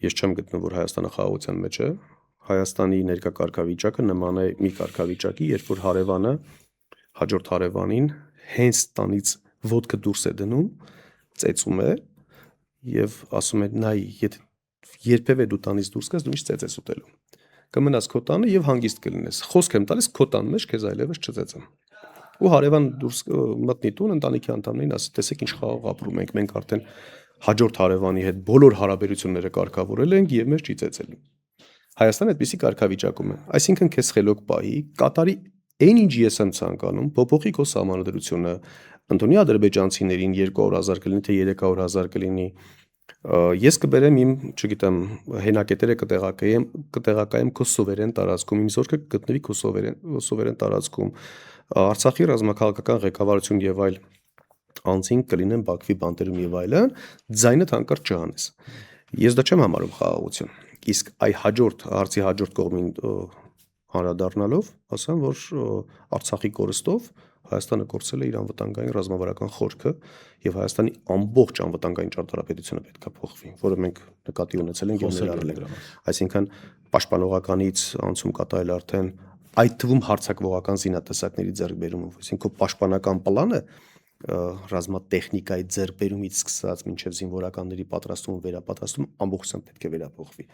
ես չեմ գտնում, որ Հայաստանը խաղաղության մեջ է։ Հայաստանի ներկա կարգավիճակը նման է մի կարգավիճակի, երբ որ հարևանը հաջորդ հարևանին հենց տանից ոտքը դուրս է դնում, ծեծում է եւ ասում է նայ, եթե երբևէ դու տանից դուրս գաս, դու միշտ ծեծ ես ուտելու։ Կմնաս քո տանը եւ հանգիստ կլինես։ Խոսք եմ տալիս քո տան մեջ քեզ այլևս չծեծեմ։ Ու հարևան դուրս մտնի տուն, ընտանիքի անդամներին ասի, տեսեք ինչ խաղաղ ապրում ենք, մենք արդեն հաջորդ հարևանի հետ բոլոր հարաբերությունները կարգավորել ենք եւ մեզ չի ծեծելու։ Հայաստանը այդպիսի կարգավիճակում է։ Այսինքն քեզ խելոք պահի, կատարի այն ինչ ես եմ ցանկանում, փոփոխի քո սահմանադրությունը, ընդունի ադրբեջանցիներին 200,000 կլինի թե 300,000 կլինի, ես կբերեմ իմ, չգիտեմ, հենակետերը կտեղակայեմ քո սովերեն տարածքում, իմ զորքը կգտնվի քո սովերեն տարածքում, Արցախի ռազմաքաղաքական ղեկավարություն եւ այլ անձին կլինեն Բաքվի բանտերում եւ այլն, ձայնդ հանկարծ չհանես։ Ես դա չեմ համարում խաղաղություն։ Իսկ հարցի հաջորդ կողմին անդրադառնալով, ասեմ, որ Արցախի կորստով Հայաստանը կորցրել է իր անվտանգային ռազմավարական խորքը եւ Հայաստանի ամբողջ անվտանգային ճարտարապետությունը պետք է փոխվի, որը մենք նկատի ունեցել ենք եւ ներառել ենք։ Այսինքն պաշտպանողականից անցում կատարել արդեն այդ թվում հարձակվողական զինատեսակների ձեռքբերումով, այսինքն քո պաշտպանական պլանը ռազմատեխնիկայի ձեռքբերումից սկսած մինչև զինվորականների պատրաստում ու վերապատրաստում ամբողջությամբ պետք է վերափոխվի։